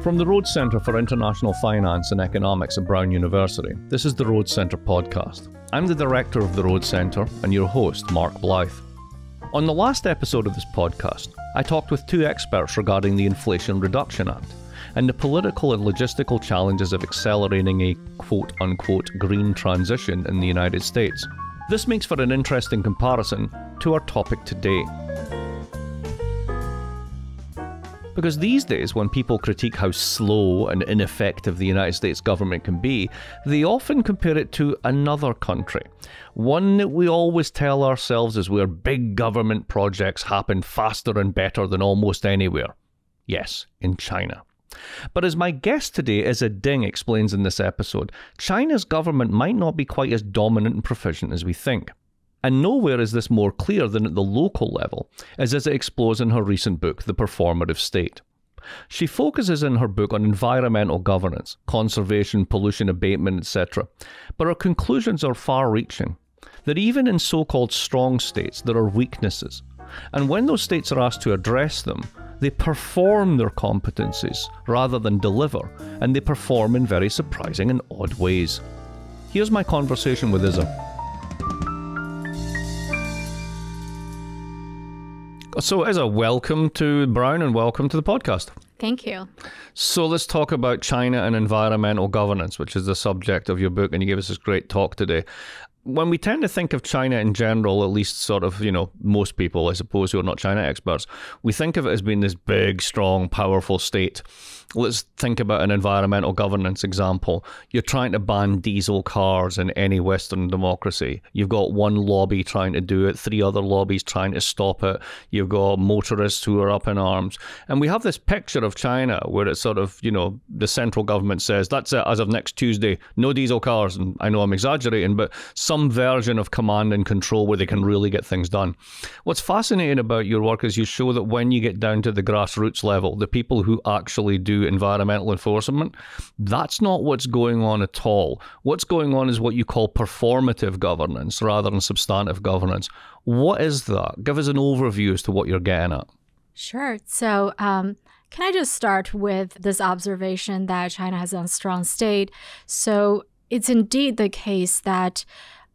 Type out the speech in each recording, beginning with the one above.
From the Rhodes Centre for International Finance and Economics at Brown University, this is the Rhodes Centre podcast. I'm the director of the Rhodes Centre and your host, Mark Blythe. On the last episode of this podcast, I talked with two experts regarding the Inflation Reduction Act and the political and logistical challenges of accelerating a quote-unquote green transition in the United States. This makes for an interesting comparison to our topic today. Because these days, when people critique how slow and ineffective the United States government can be, they often compare it to another country. One that we always tell ourselves is where big government projects happen faster and better than almost anywhere. Yes, in China. But as my guest today, Iza Ding, explains in this episode, China's government might not be quite as dominant and proficient as we think. And nowhere is this more clear than at the local level, as it explores in her recent book, The Performative State. She focuses in her book on environmental governance, conservation, pollution abatement, etc. But her conclusions are far-reaching, that even in so-called strong states, there are weaknesses. And when those states are asked to address them, they perform their competencies rather than deliver, and they perform in very surprising and odd ways. Here's my conversation with Iza. So, Iza, welcome to Brown and welcome to the podcast. Thank you. So let's talk about China and environmental governance, which is the subject of your book, and you gave us this great talk today. When we tend to think of China in general, at least sort of, most people, I suppose, who are not China experts, we think of it as being this big, strong, powerful state. Let's think about an environmental governance example. You're trying to ban diesel cars in any Western democracy. You've got one lobby trying to do it, three other lobbies trying to stop it. You've got motorists who are up in arms. And we have this picture of China where it's sort of, the central government says, that's it, as of next Tuesday, no diesel cars. And I know I'm exaggerating, but some version of command and control where they can really get things done. What's fascinating about your work is you show that when you get down to the grassroots level, the people who actually do environmental enforcement, that's not what's going on at all. What's going on is what you call performative governance rather than substantive governance. What is that? Give us an overview as to what you're getting at. Sure. So can I just start with this observation that China has a strong state? So it's indeed the case that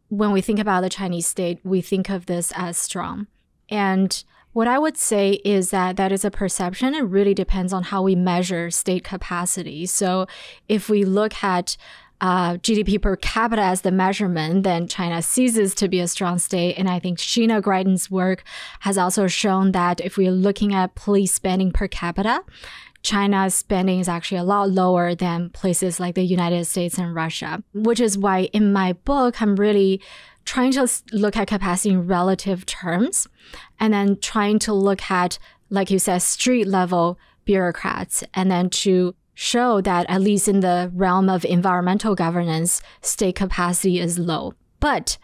when we think about the Chinese state, we think of this as strong. And what I would say is that is a perception. It really depends on how we measure state capacity. So if we look at GDP per capita as the measurement, then China ceases to be a strong state. And I think Sheena Greiten's work has also shown that if we're looking at police spending per capita, China's spending is actually a lot lower than places like the United States and Russia, which is why in my book, I'm really trying to look at capacity in relative terms and then trying to look at, like you said, street level bureaucrats, and then to show that at least in the realm of environmental governance, state capacity is low. But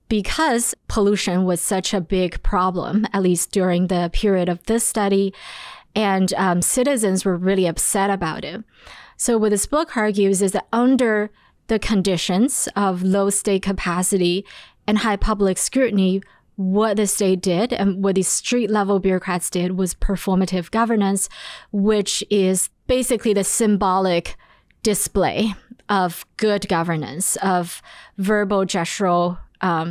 because pollution was such a big problem, at least during the period of this study, and citizens were really upset about it. So what this book argues is that under the conditions of low state capacity and high public scrutiny, what the state did and what these street level bureaucrats did was performative governance, which is basically the symbolic display of good governance, of verbal gestural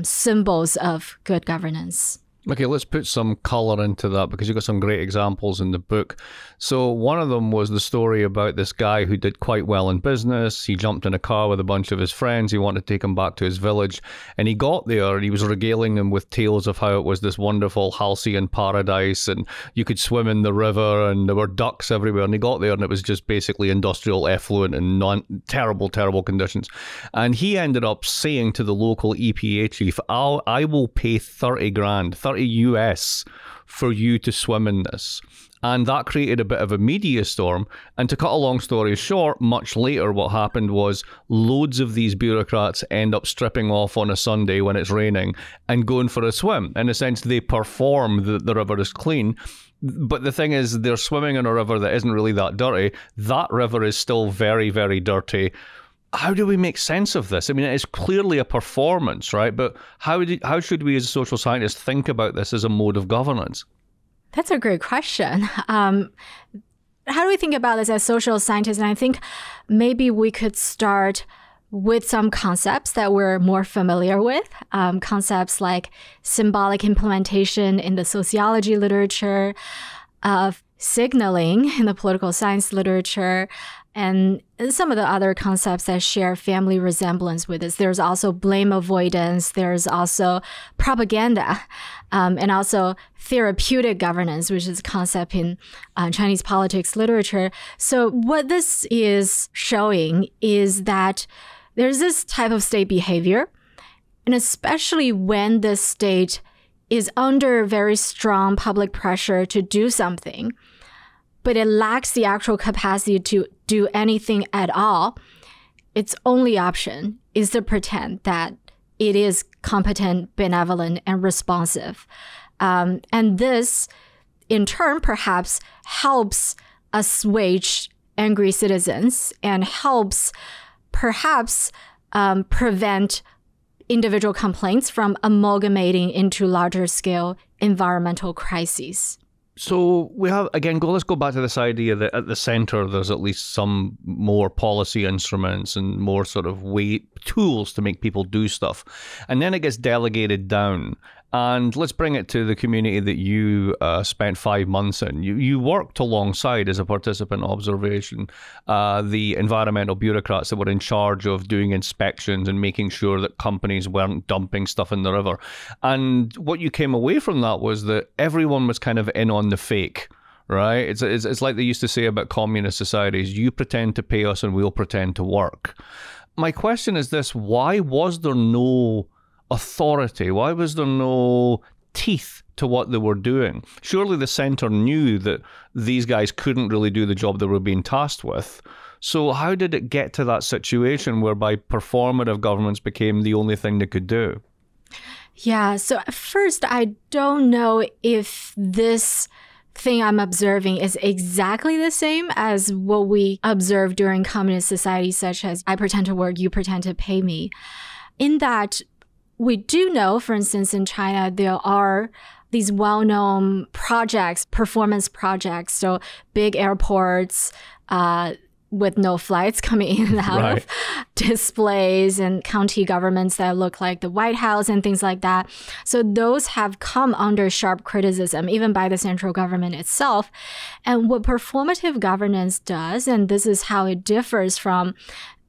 symbols of good governance. Okay, let's put some colour into that because you've got some great examples in the book. So one of them was the story about this guy who did quite well in business. He jumped in a car with a bunch of his friends. He wanted to take them back to his village. And he got there and he was regaling them with tales of how it was this wonderful halcyon paradise and you could swim in the river and there were ducks everywhere. And he got there and it was just basically industrial effluent and terrible, terrible conditions. And he ended up saying to the local EPA chief, I will pay 30 grand, 30 US for you to swim in this. And that created a bit of a media storm. And to cut a long story short, much later what happened was loads of these bureaucrats end up stripping off on a Sunday when it's raining and going for a swim. In a sense, they perform the river is clean. But the thing is, they're swimming in a river that isn't really that dirty. That river is still very, very dirty. How do we make sense of this? I mean, it is clearly a performance, right? But how should we as social scientists think about this as a mode of governance? That's a great question. how do we think about this as social scientists? And I think maybe we could start with some concepts that we're more familiar with, concepts like symbolic implementation in the sociology literature, of signaling in the political science literature, and some of the other concepts that share family resemblance with this. There's also blame avoidance. There's also propaganda, and also therapeutic governance, which is a concept in Chinese politics literature. So what this is showing is that there's this type of state behavior, and especially when the state is under very strong public pressure to do something, but it lacks the actual capacity to do anything at all, its only option is to pretend that it is competent, benevolent, and responsive. And this, in turn, perhaps helps assuage angry citizens and helps perhaps prevent individual complaints from amalgamating into larger scale environmental crises. So we have, again, let's go back to this idea that at the center, there's at least some more policy instruments and more sort of tools to make people do stuff. And then it gets delegated down. And let's bring it to the community that you spent 5 months in. You worked alongside, as a participant observation, the environmental bureaucrats that were in charge of doing inspections and making sure that companies weren't dumping stuff in the river. And what you came away from that was that everyone was kind of in on the fake, right? It's like they used to say about communist societies: you pretend to pay us and we'll pretend to work. My question is this: why was there no authority? Why was there no teeth to what they were doing? Surely the center knew that these guys couldn't really do the job they were being tasked with. So how did it get to that situation whereby performative governments became the only thing they could do? Yeah, so at first, I don't know if this thing I'm observing is exactly the same as what we observed during communist societies, such as I pretend to work, you pretend to pay me. In that, we do know, for instance, in China, there are these well-known projects, performance projects, so big airports with no flights coming in and out of displays, and county governments that look like the White House and things like that. So those have come under sharp criticism, even by the central government itself. And what performative governance does, and this is how it differs from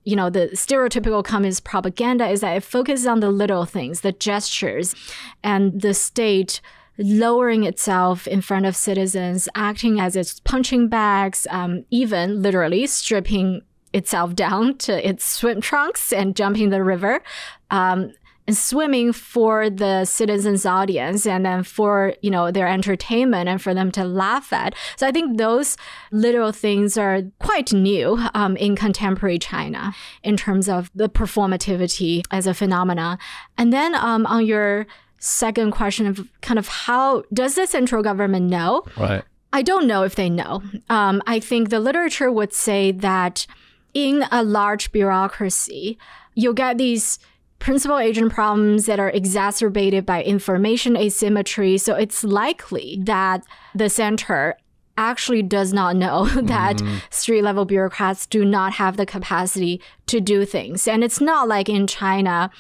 the stereotypical communist propaganda, is that it focuses on the little things, the gestures, and the state lowering itself in front of citizens, acting as its punching bags, even literally stripping itself down to its swim trunks and jumping the river, and swimming for the citizens' audience, and then for their entertainment and for them to laugh at. So I think those little things are quite new in contemporary China in terms of the performativity as a phenomena. And then on your second question of kind of how does the central government know? Right. I don't know if they know. I think the literature would say that in a large bureaucracy, you'll get these principal agent problems that are exacerbated by information asymmetry. So it's likely that the center actually does not know that street level bureaucrats do not have the capacity to do things. And it's not like in China,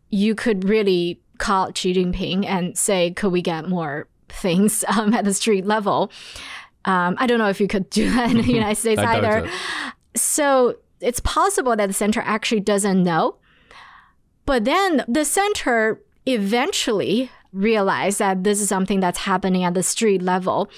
you could really call Xi Jinping and say, could we get more things at the street level? I don't know if you could do that in the United States either. So it's possible that the center actually doesn't know. But then the center eventually realized that this is something that's happening at the street level.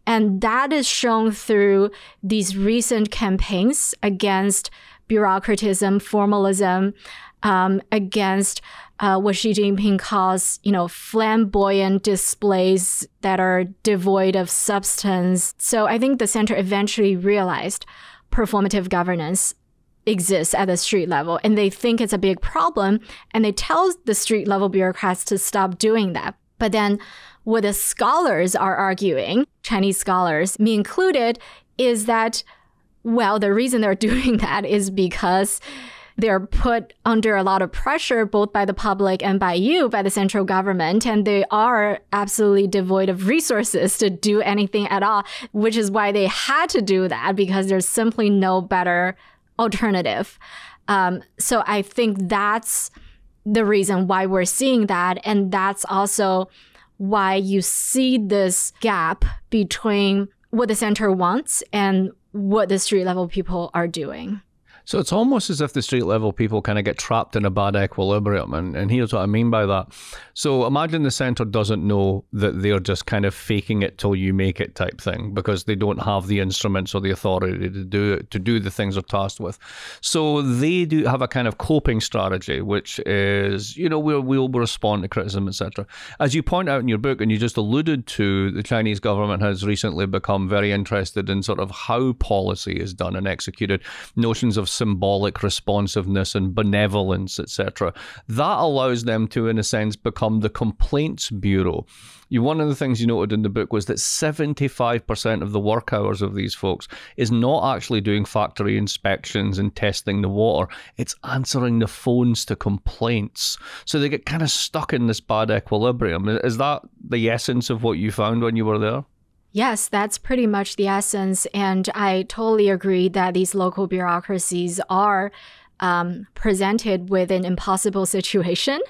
And that is shown through these recent campaigns against bureaucratism, formalism, against what Xi Jinping calls, flamboyant displays that are devoid of substance. So I think the center eventually realized performative governance exists at the street level, and they think it's a big problem, and they tell the street level bureaucrats to stop doing that. But then what the scholars are arguing, Chinese scholars, me included, is that, well, the reason they're doing that is because they're put under a lot of pressure, both by the public and by the central government, and they are absolutely devoid of resources to do anything at all, which is why they had to do that, because there's simply no better alternative. So I think that's the reason why we're seeing that. And that's also why you see this gap between what the center wants and what the street level people are doing. So it's almost as if the street level people kind of get trapped in a bad equilibrium. And here's what I mean by that. So imagine the center doesn't know that they're just kind of faking it till you make it type thing, because they don't have the instruments or the authority to do the things they're tasked with. So they do have a kind of coping strategy, which is, we'll respond to criticism, etc. As you point out in your book, and you just alluded to, the Chinese government has recently become very interested in sort of how policy is done and executed, notions of symbolic responsiveness and benevolence, etc. That allows them to, in a sense, become the complaints bureau. One of the things you noted in the book was that 75% of the work hours of these folks is not actually doing factory inspections and testing the water. It's answering the phones to complaints. So they get kind of stuck in this bad equilibrium. Is that the essence of what you found when you were there? Yes, that's pretty much the essence. And I totally agree that these local bureaucracies are presented with an impossible situation,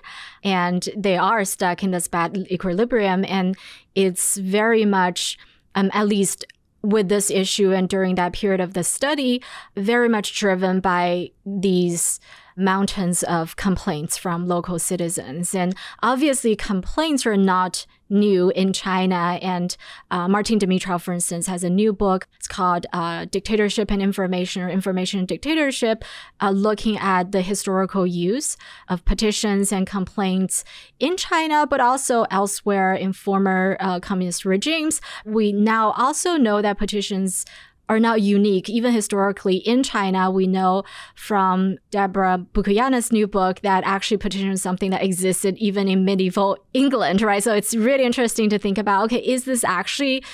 and they are stuck in this bad equilibrium. And it's very much, at least with this issue and during that period of the study, very much driven by these mountains of complaints from local citizens. And obviously, complaints are not new in China. And Martin Dimitrov, for instance, has a new book. It's called Dictatorship and Information, or Information and Dictatorship, looking at the historical use of petitions and complaints in China, but also elsewhere in former communist regimes. We now also know that petitions are not unique. Even historically in China, we know from Deborah Bukuyana's new book that actually petition is something that existed even in medieval England, right? So it's really interesting to think about, okay, is this actually,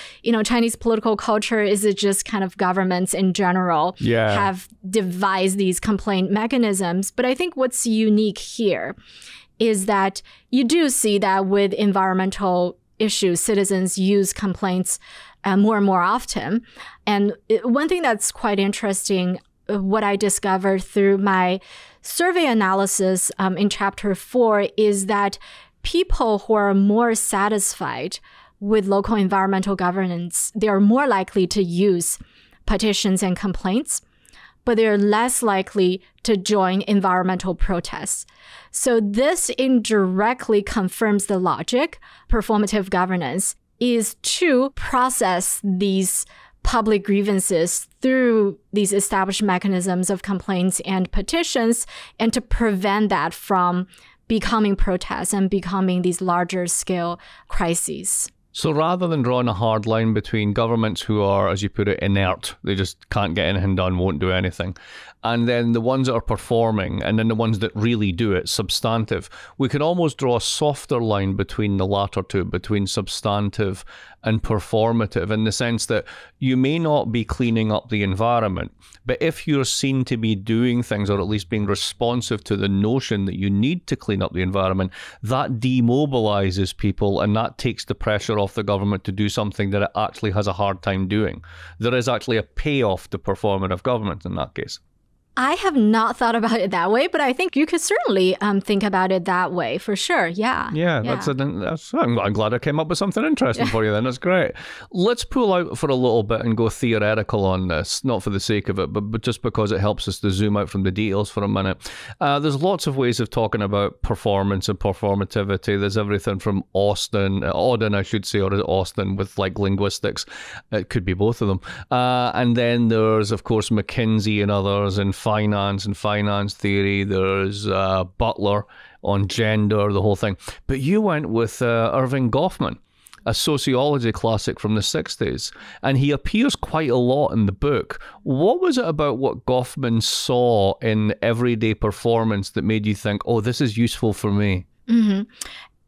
Chinese political culture? Is it just kind of governments in general have devised these complaint mechanisms? But I think what's unique here is that you do see that with environmental issues, citizens use complaints more and more often. And one thing that's quite interesting, what I discovered through my survey analysis in chapter 4, is that people who are more satisfied with local environmental governance, they are more likely to use petitions and complaints, but they're less likely to join environmental protests. So this indirectly confirms the logic. Performative governance is to process these public grievances through these established mechanisms of complaints and petitions, and to prevent that from becoming protests and becoming these larger scale crises. So rather than drawing a hard line between governments who are, as you put it, inert, they just can't get anything done, won't do anything, and then the ones that are performing, and then the ones that really do it, substantive, we can almost draw a softer line between the latter two, between substantive and performative, in the sense that you may not be cleaning up the environment, but if you're seen to be doing things, or at least being responsive to the notion that you need to clean up the environment, that demobilizes people, and that takes the pressure off the government to do something that it actually has a hard time doing. There is actually a payoff to performative government in that case. I have not thought about it that way, but I think you could certainly think about it that way for sure. Yeah. I'm glad I came up with something interesting for you then. That's great. Let's pull out for a little bit and go theoretical on this, not for the sake of it, but just because it helps us to zoom out from the details for a minute. There's lots of ways of talking about performance and performativity. There's everything from Auden, I should say, or Austin with like linguistics. It could be both of them. And then there's, of course, McKinsey and others, and finance and finance theory. There's Butler on gender, the whole thing. But you went with Irving Goffman, a sociology classic from the 60s, and he appears quite a lot in the book. What was it about what Goffman saw in everyday performance that made you think, oh, this is useful for me? Mm-hmm.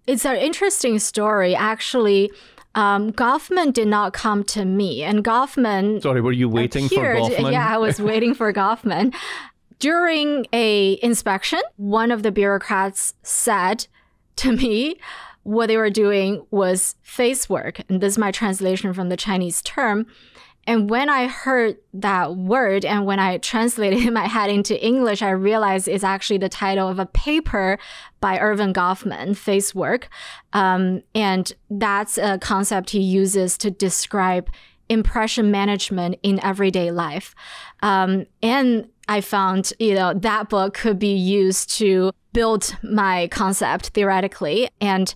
It's an interesting story, actually. Goffman did not come to me, and Goffman... Sorry, were you waiting for Goffman? Yeah, I was waiting for Goffman. during a inspection, one of the bureaucrats said to me what they were doing was face work. And this is my translation from the Chinese term. And when I heard that word and when I translated it in my head into English, I realized it's actually the title of a paper by Erving Goffman, Face Work. And that's a concept he uses to describe impression management in everyday life. And I found, that book could be used to build my concept theoretically. And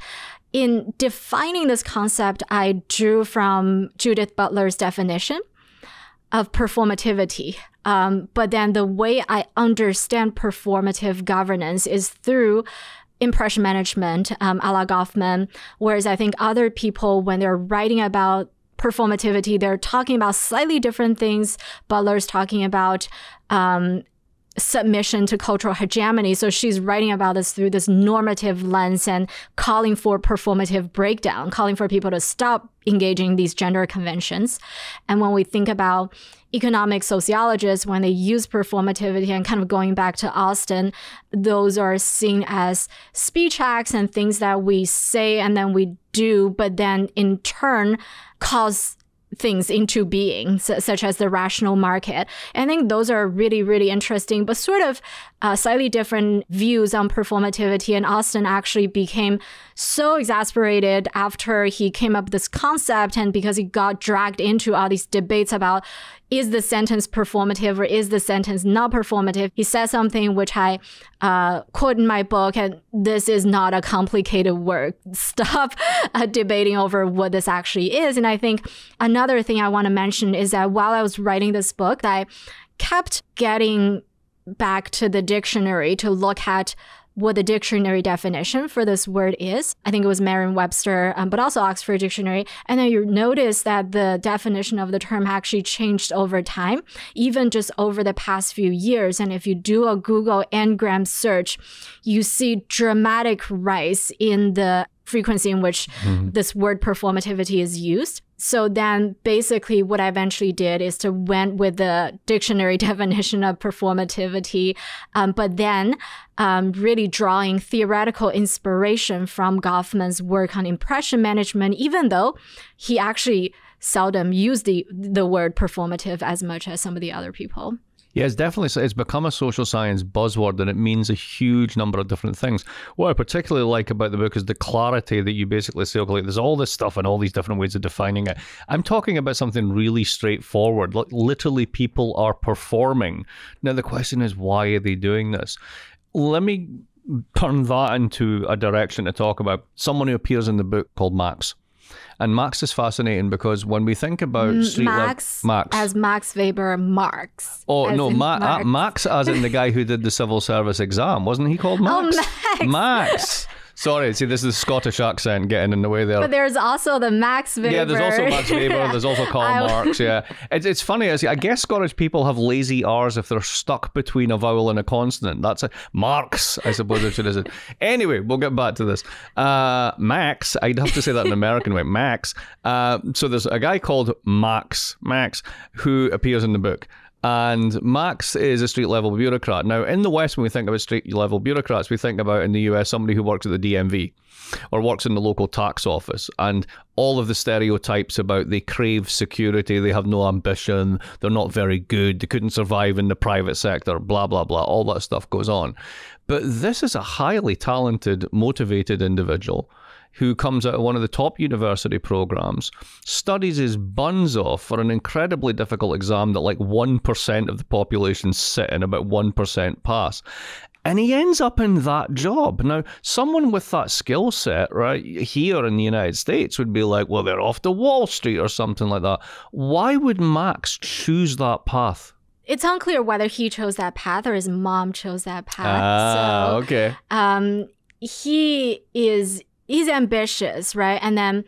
in defining this concept, I drew from Judith Butler's definition of performativity. But then the way I understand performative governance is through impression management, a la Goffman, whereas I think other people, when they're writing about performativity, they're talking about slightly different things. Butler's talking about submission to cultural hegemony. So she's writing about this through this normative lens and calling for performative breakdown, calling for people to stop engaging these gender conventions. And when we think about economic sociologists, when they use performativity and kind of going back to Austin, those are seen as speech acts and things that we say and then we do, but then in turn cause things into being, such as the rational market. I think those are really, really interesting, but sort of slightly different views on performativity. And Austin actually became so exasperated after he came up with this concept and because he got dragged into all these debates about, is the sentence performative or is the sentence not performative? He said something which I quote in my book, and this is not a complicated word. Stop debating over what this actually is. And I think another thing I want to mention is that while I was writing this book, I kept getting back to the dictionary to look at what the dictionary definition for this word is. I think it was Merriam-Webster, but also Oxford Dictionary. And then you notice that the definition of the term actually changed over time, even just over the past few years. And if you do a Google Ngram search, you see dramatic rise in the frequency in which this word performativity is used. So then basically what I eventually did is to went with the dictionary definition of performativity, but then really drawing theoretical inspiration from Goffman's work on impression management, even though he actually seldom used the word performative as much as some of the other people. Yeah, it's become a social science buzzword and it means a huge number of different things. What I particularly like about the book is the clarity that you basically say, okay, there's all this stuff and all these different ways of defining it. I'm talking about something really straightforward. Literally, people are performing. Now, the question is, why are they doing this? Let me turn that into a direction to talk about someone who appears in the book called Max. And Max is fascinating because when we think about street Max as Max Weber Marx. Oh, no, Max as in the guy who did the civil service exam. Wasn't he called Max? Oh, Max. Max. Sorry, see, this is the Scottish accent getting in the way there. But there's also the Max Weber. Yeah, there's also Max Weber. There's also Karl Marx, yeah. It's funny, I guess Scottish people have lazy R's if they're stuck between a vowel and a consonant. That's a Marx, I suppose it should have said. Anyway, we'll get back to this. Max, I'd have to say that in an American way, Max. So there's a guy called Max, who appears in the book. And Max is a street-level bureaucrat. Now, in the West, when we think about street-level bureaucrats, we think about, in the US, somebody who works at the DMV or works in the local tax office. And all of the stereotypes about they crave security, they have no ambition, they're not very good, they couldn't survive in the private sector, blah, blah, blah. All that stuff goes on. But this is a highly talented, motivated individual who comes out of one of the top university programs, studies his buns off for an incredibly difficult exam that like 1% of the population sit in, about 1% pass. And he ends up in that job. Now, someone with that skill set, right, here in the United States would be like, well, they're off to Wall Street or something like that. Why would Max choose that path? It's unclear whether he chose that path or his mom chose that path. Okay. He's ambitious, right? And then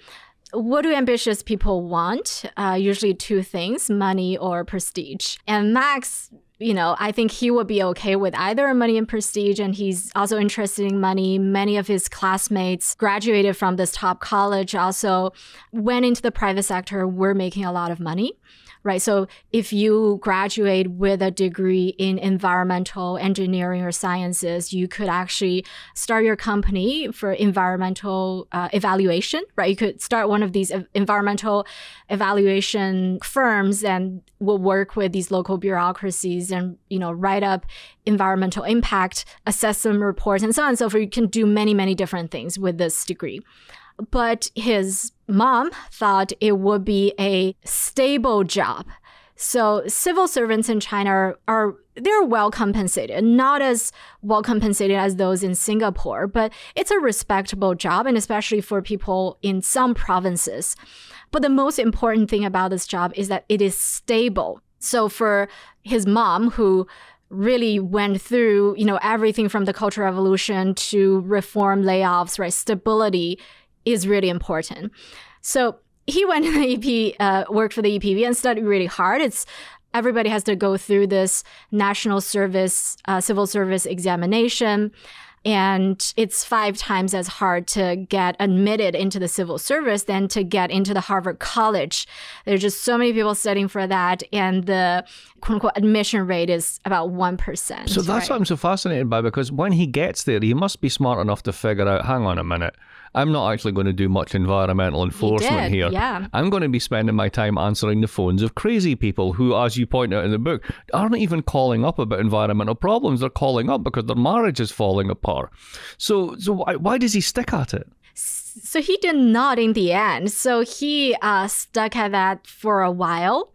what do ambitious people want? Usually two things, money or prestige. And Max I think he would be okay with either money and prestige, and he's also interested in money. Many of his classmates graduated from this top college, also went into the private sector, were making a lot of money. Right. So if you graduate with a degree in environmental engineering or sciences, you could actually start your company for environmental evaluation. Right. You could start one of these environmental evaluation firms and will work with these local bureaucracies and, write up environmental impact assessment reports and so on and so forth. You can do many, many different things with this degree. But his mom thought it would be a stable job. So civil servants in China they're well compensated, not as well compensated as those in Singapore, but it's a respectable job, and especially for people in some provinces. But the most important thing about this job is that it is stable. So for his mom, who really went through, everything from the Cultural Revolution to reform layoffs, right? Stability is really important. So he went to the worked for the EPB and studied really hard. Everybody has to go through this national service, civil service examination. And it's 5 times as hard to get admitted into the civil service than to get into the Harvard College. There's just so many people studying for that. And the quote unquote admission rate is about 1%. So that's what I'm so fascinated by, because when he gets there, he must be smart enough to figure out, hang on a minute, I'm not actually going to do much environmental enforcement here. Yeah. I'm going to be spending my time answering the phones of crazy people who, as you point out in the book, aren't even calling up about environmental problems. They're calling up because their marriage is falling apart. So why does he stick at it? So he did not in the end. So he stuck at that for a while,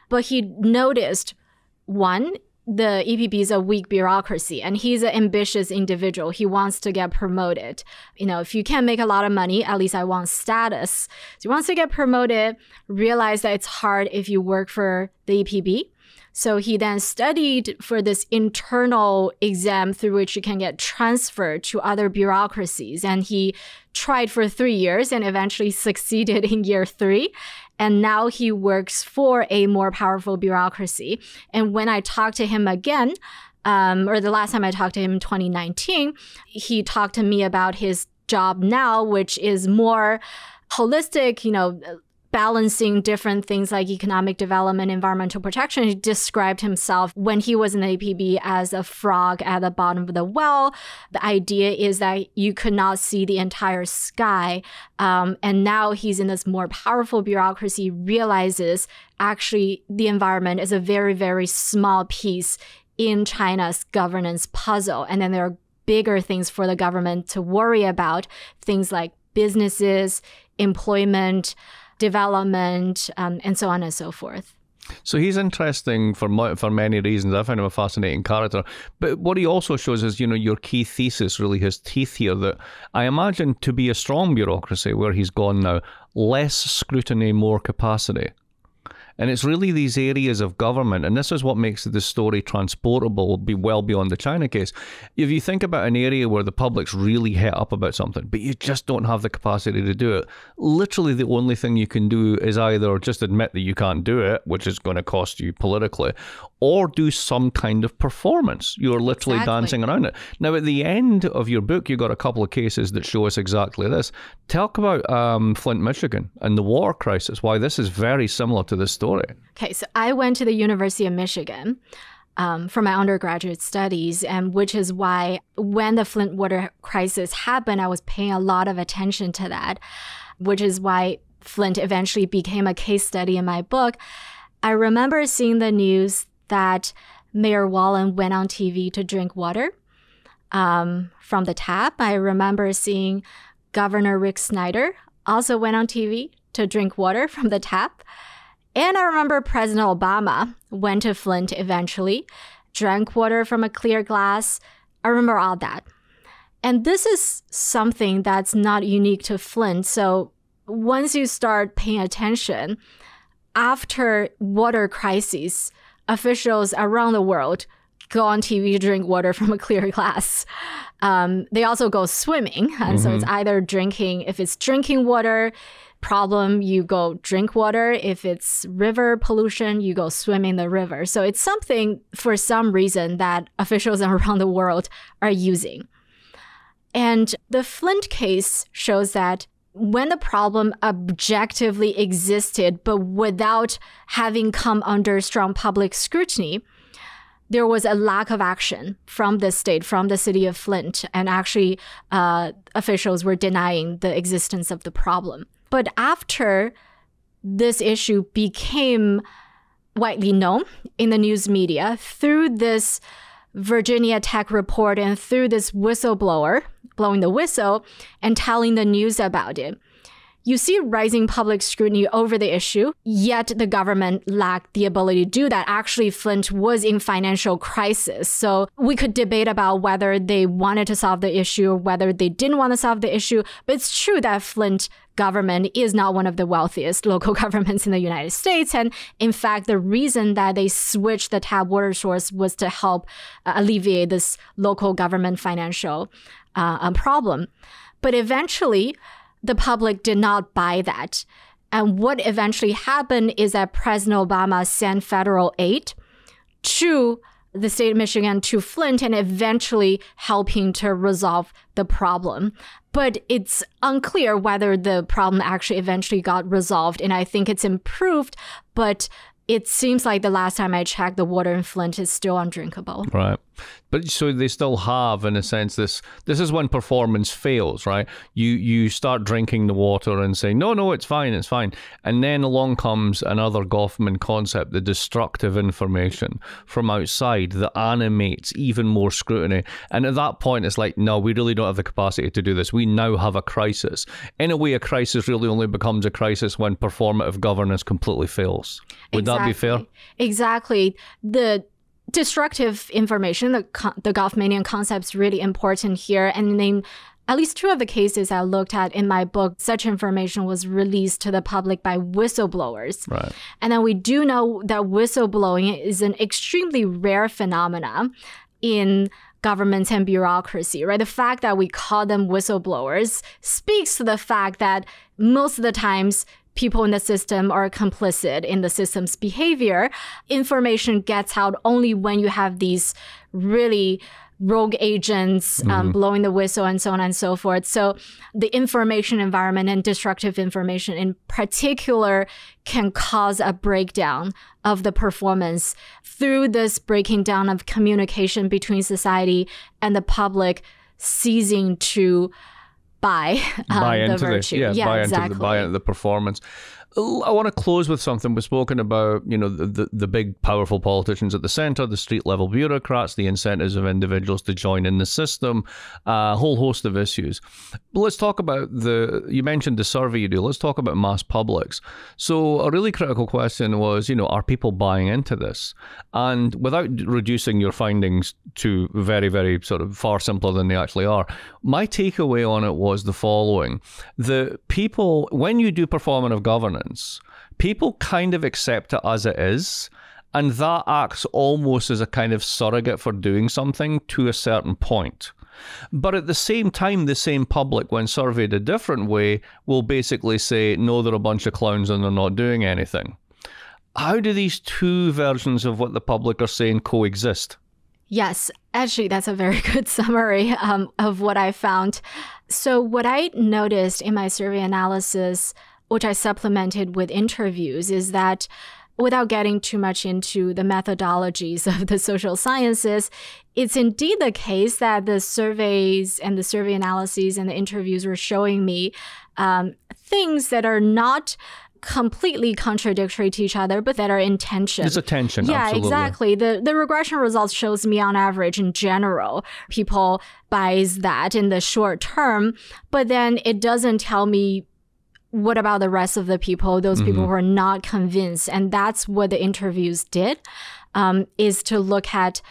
but he noticed, one, the EPB is a weak bureaucracy, and he's an ambitious individual. He wants to get promoted. If you can't make a lot of money, at least I want status. So he wants to get promoted, realize that it's hard if you work for the EPB. So he then studied for this internal exam through which you can get transferred to other bureaucracies. And he tried for 3 years and eventually succeeded in year 3. And now he works for a more powerful bureaucracy. And when I talked to him again, or the last time I talked to him in 2019, he talked to me about his job now, which is more holistic, balancing different things like economic development, environmental protection. He described himself when he was in the APB as a frog at the bottom of the well. The idea is that you could not see the entire sky. And now he's in this more powerful bureaucracy, realizes actually the environment is a very, very small piece in China's governance puzzle. And then there are bigger things for the government to worry about, things like businesses, employment, development, and so on and so forth. So he's interesting for many reasons. I find him a fascinating character. But what he also shows is, your key thesis, really his teeth here, that I imagine to be a strong bureaucracy where he's gone now, less scrutiny, more capacity. And it's really these areas of government, and this is what makes the story transportable, be well beyond the China case. If you think about an area where the public's really het up about something, but you just don't have the capacity to do it, literally the only thing you can do is either just admit that you can't do it, which is going to cost you politically, or do some kind of performance. You're literally dancing around it. Now, at the end of your book, you got a couple of cases that show us exactly this. Talk about Flint, Michigan, and the water crisis, why this is very similar to this story. Okay, so I went to the University of Michigan for my undergraduate studies, and which is why when the Flint water crisis happened, I was paying a lot of attention to that, which is why Flint eventually became a case study in my book. I remember seeing the news that Mayor Wallen went on TV to drink water from the tap. I remember seeing Governor Rick Snyder also went on TV to drink water from the tap. And I remember President Obama went to Flint eventually, drank water from a clear glass. I remember all that. And this is something that's not unique to Flint. So once you start paying attention, after water crises, officials around the world go on TV to drink water from a clear glass. They also go swimming. And so it's either drinking, if it's drinking water, problem, you go drink water. If it's river pollution, you go swim in the river. So it's something, for some reason, that officials around the world are using. And the Flint case shows that when the problem objectively existed, but without having come under strong public scrutiny, there was a lack of action from the state, from the city of Flint, and actually officials were denying the existence of the problem. But after this issue became widely known in the news media through this Virginia Tech report and through this whistleblower blowing the whistle and telling the news about it, you see rising public scrutiny over the issue, yet the government lacked the ability to do that. Actually, Flint was in financial crisis. So we could debate about whether they wanted to solve the issue or whether they didn't want to solve the issue. But it's true that Flint government is not one of the wealthiest local governments in the United States. And in fact, the reason that they switched the tap water source was to help alleviate this local government financial problem. But eventually, the public did not buy that. And what eventually happened is that President Obama sent federal aid to the state of Michigan, to Flint, and eventually helping to resolve the problem. But it's unclear whether the problem actually eventually got resolved. And I think it's improved, but it seems like the last time I checked, the water in Flint is still undrinkable. Right. But so they still have, in a sense, this is when performance fails, right? You start drinking the water and saying, no, it's fine. And then along comes another Goffman concept, the destructive information from outside that animates even more scrutiny. And at that point, it's like, no, we really don't have the capacity to do this. We now have a crisis. In a way, a crisis really only becomes a crisis when performative governance completely fails. Would that be fair? Exactly. The destructive information, the Goffmanian concept is really important here. And in at least two of the cases I looked at in my book, such information was released to the public by whistleblowers. Right. And then we do know that whistleblowing is an extremely rare phenomenon in governments and bureaucracy, right? The fact that we call them whistleblowers speaks to the fact that most of the times people in the system are complicit in the system's behavior. Information gets out only when you have these really rogue agents blowing the whistle and so on and so forth. So the information environment and destructive information in particular can cause a breakdown of the performance through this breaking down of communication between society and the public ceasing to buy the virtue. Buy into the performance. I want to close with something. We've spoken about, the big, powerful politicians at the center, the street-level bureaucrats, the incentives of individuals to join in the system, a whole host of issues. But let's talk about you mentioned the survey you do. Let's talk about mass publics. So a really critical question was, are people buying into this? And without reducing your findings to very, very sort of far simpler than they actually are, my takeaway on it was the following. The people, when you do performative governance, people kind of accept it as it is, and that acts almost as a kind of surrogate for doing something to a certain point. But at the same time, the same public, when surveyed a different way, will basically say, no, they're a bunch of clowns and they're not doing anything. How do these two versions of what the public are saying coexist? Yes, actually, that's a very good summary of what I found. So what I noticed in my survey analysis, which I supplemented with interviews, is that without getting too much into the methodologies of the social sciences, it's indeed the case that the surveys and the survey analyses and the interviews were showing me things that are not completely contradictory to each other, but that are in tension. There's a tension, yeah, absolutely. Exactly. The regression results shows me on average, in general, people buys that in the short term, but then it doesn't tell me what about the rest of the people, those people who are not convinced. And that's what the interviews did, is to look at,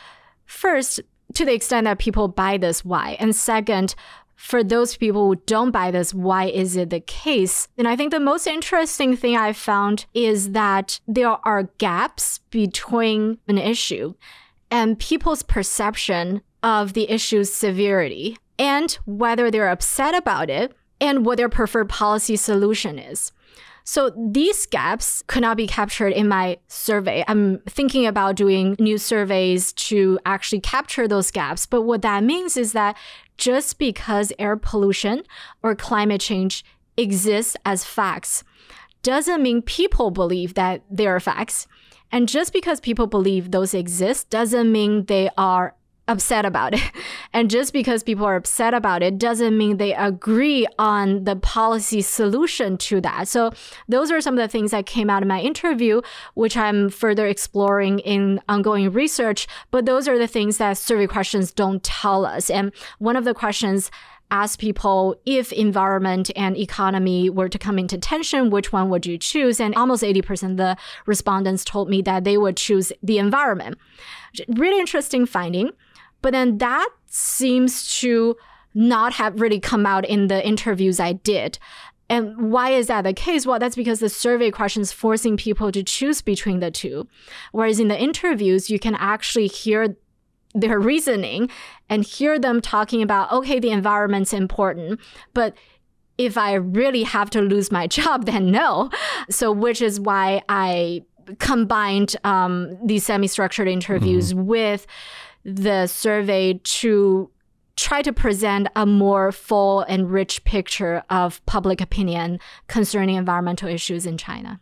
first, to the extent that people buy this, why? And second, for those people who don't buy this, why is it the case? And I think the most interesting thing I found is that there are gaps between an issue and people's perception of the issue's severity and whether they're upset about it and what their preferred policy solution is. So these gaps could not be captured in my survey. I'm thinking about doing new surveys to actually capture those gaps. But what that means is that just because air pollution or climate change exists as facts doesn't mean people believe that they are facts. And just because people believe those exist doesn't mean they are upset about it. And just because people are upset about it doesn't mean they agree on the policy solution to that. So those are some of the things that came out of my interview, which I'm further exploring in ongoing research. But those are the things that survey questions don't tell us. And one of the questions asked people, if environment and economy were to come into tension, which one would you choose? And almost 80% of the respondents told me that they would choose the environment. Really interesting finding. But then that seems to not have really come out in the interviews I did. And why is that the case? Well, that's because the survey questions forcing people to choose between the two. Whereas in the interviews, you can actually hear their reasoning and hear them talking about, okay, the environment's important, but if I really have to lose my job, then no. So which is why I combined these semi-structured interviews with the survey to try to present a more full and rich picture of public opinion concerning environmental issues in China.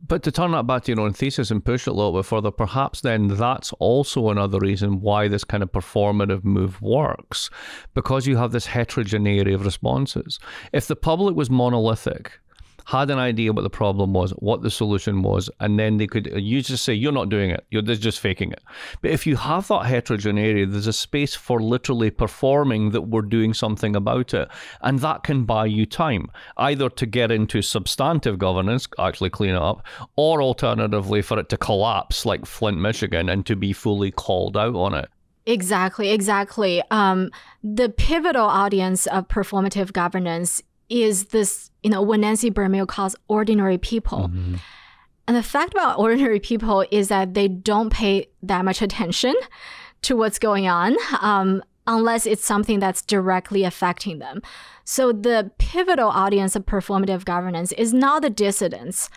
But to turn that back to your own thesis and push it a little bit further, perhaps then that's also another reason why this kind of performative move works, because you have this heterogeneity of responses. If the public was monolithic, had an idea what the problem was, what the solution was, and then they could, you just say, you're not doing it, you're just faking it. But if you have that heterogeneity, there's a space for literally performing that we're doing something about it. And that can buy you time, either to get into substantive governance, actually clean it up, or alternatively for it to collapse like Flint, Michigan, and to be fully called out on it. Exactly. The pivotal audience of performative governance is this, what Nancy Bermejo calls ordinary people. And the fact about ordinary people is that they don't pay that much attention to what's going on unless it's something that's directly affecting them. So the pivotal audience of performative governance is not the dissidents.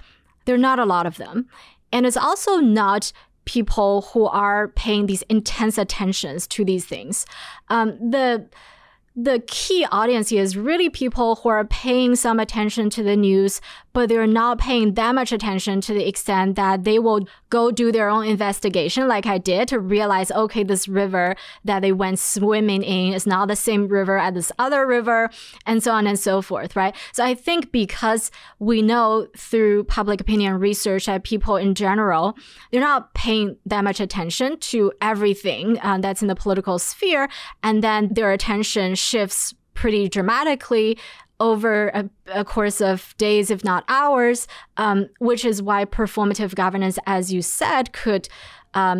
There are not a lot of them. And it's also not people who are paying these intense attentions to these things. The key audience here is really people who are paying some attention to the news, but they're not paying that much attention to the extent that they will go do their own investigation like I did to realize, okay, this river that they went swimming in is not the same river as this other river, and so on and so forth, right? So I think because we know through public opinion research that people in general, they're not paying that much attention to everything that's in the political sphere, and then their attention shifts pretty dramatically over a course of days, if not hours, which is why performative governance, as you said, could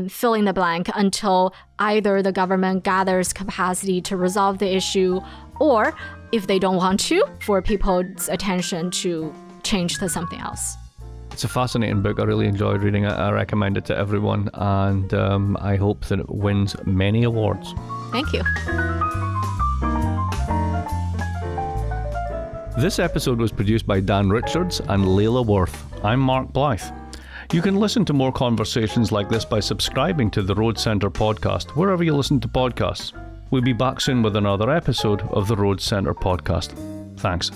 fill in the blank until either the government gathers capacity to resolve the issue, or if they don't want to, for people's attention to change to something else. It's a fascinating book. I really enjoyed reading it. I recommend it to everyone, and I hope that it wins many awards. Thank you. This episode was produced by Dan Richards and Layla Worth. I'm Mark Blythe. You can listen to more conversations like this by subscribing to the Rhodes Centre podcast, wherever you listen to podcasts. We'll be back soon with another episode of the Rhodes Centre podcast. Thanks.